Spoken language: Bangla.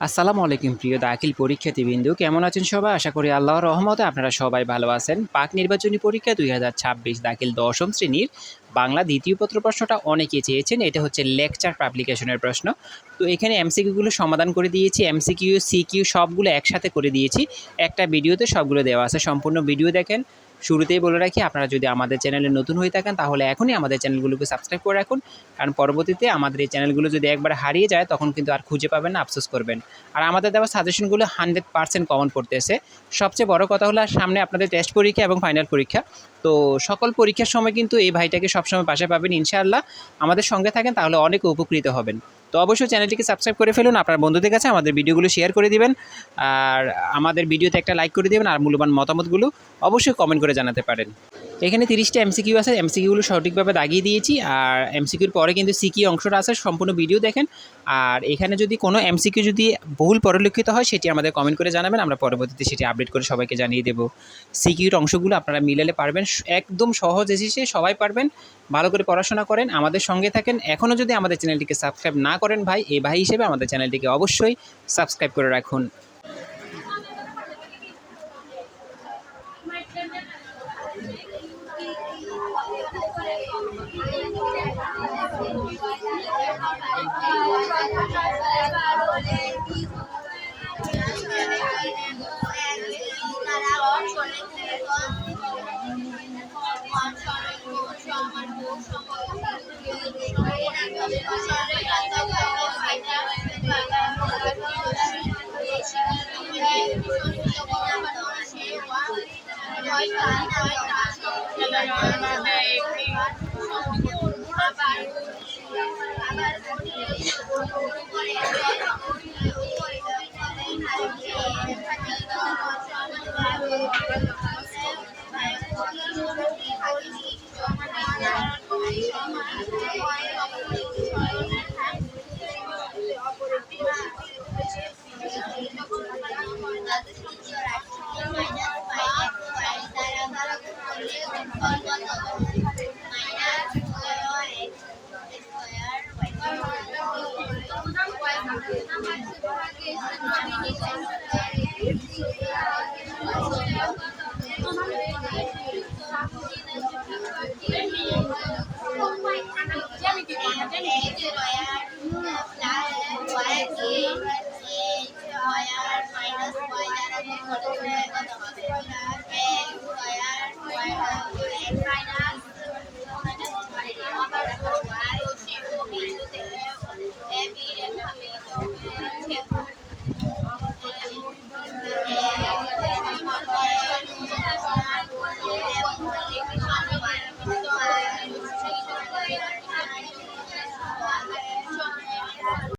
আসসালামু আলাইকুম প্রিয় দাখিল পরীক্ষার্থীবৃন্দ, কেমন আছেন সবাই? আশা করি আল্লাহর রহমতে আপনারা সবাই ভালো আছেন। পাক নির্বাচনী পরীক্ষা ২০২৬ দাখিল দশম শ্রেণীর বাংলা দ্বিতীয় পত্র প্রশ্নটা অনেকে চেয়েছেন। এটা হচ্ছে লেকচার পাবলিকেশনের প্রশ্ন। তো এখানে এমসিকিউগুলো সমাধান করে দিয়েছি, এমসিকিউ সিকিউ সবগুলো একসাথে করে দিয়েছি। একটা ভিডিওতে সবগুলো দেওয়া আছে, সম্পূর্ণ ভিডিও দেখেন। শুরুতেই বলে রাখি, আপনারা যদি আমাদের চ্যানেলে নতুন হয়ে থাকেন তাহলে এখনই আমাদের চ্যানেলগুলোকে সাবস্ক্রাইব করে রাখুন, কারণ পরবর্তীতে আমাদের এই চ্যানেলগুলো যদি একবার হারিয়ে যায় তখন কিন্তু আর খুঁজে পাবেন না, আফসোস করবেন। আর আমাদের দেওয়া সাজেশনগুলো 100% কমন পড়তেছে। সবচেয়ে বড় কথা হলো সামনে আপনাদের টেস্ট পরীক্ষা এবং ফাইনাল পরীক্ষা। তো সকল পরীক্ষার সময় কিন্তু এই ভাইটাকে সবসময় পাশে পাবেন ইনশাআল্লাহ। আমাদের সঙ্গে থাকেন তাহলে অনেক উপকৃত হবেন। তো অবশ্যই চ্যানেলটিকে সাবস্ক্রাইব করে ফেলুন, আপনার বন্ধুদের কাছে আমাদের ভিডিওগুলো শেয়ার করে দিবেন, আর আমাদের ভিডিওতে একটা লাইক করে দিবেন, আর মূল্যবান মতামতগুলো অবশ্যই কমেন্ট করে জানাতে পারেন। এখানে 30টা এমসিকিউ আছে, এমসিকিউগুলো সঠিকভাবে দাগিয়ে দিয়েছি। আর এমসিকিউর পরে কিন্তু সিকিউ অংশটা আছে, সম্পূর্ণ ভিডিও দেখেন। আর এখানে যদি কোনো এমসিকিউ যদি ভুল পরিলক্ষিত হয় সেটি আমাদের কমেন্ট করে জানাবেন, আমরা পরবর্তীতে সেটি আপডেট করে সবাইকে জানিয়ে দেব। সিকিউর অংশগুলো আপনারা মিলালে পারবেন, একদম সহজ এসেছে, সবাই পারবেন। ভালো করে পড়াশোনা করেন, আমাদের সঙ্গে থাকেন। এখনও যদি আমাদের চ্যানেলটিকে সাবস্ক্রাইব না করেন ভাই, এই ভাই হিসেবে আমাদের চ্যানেলটিকে অবশ্যই সাবস্ক্রাইব করে রাখুন।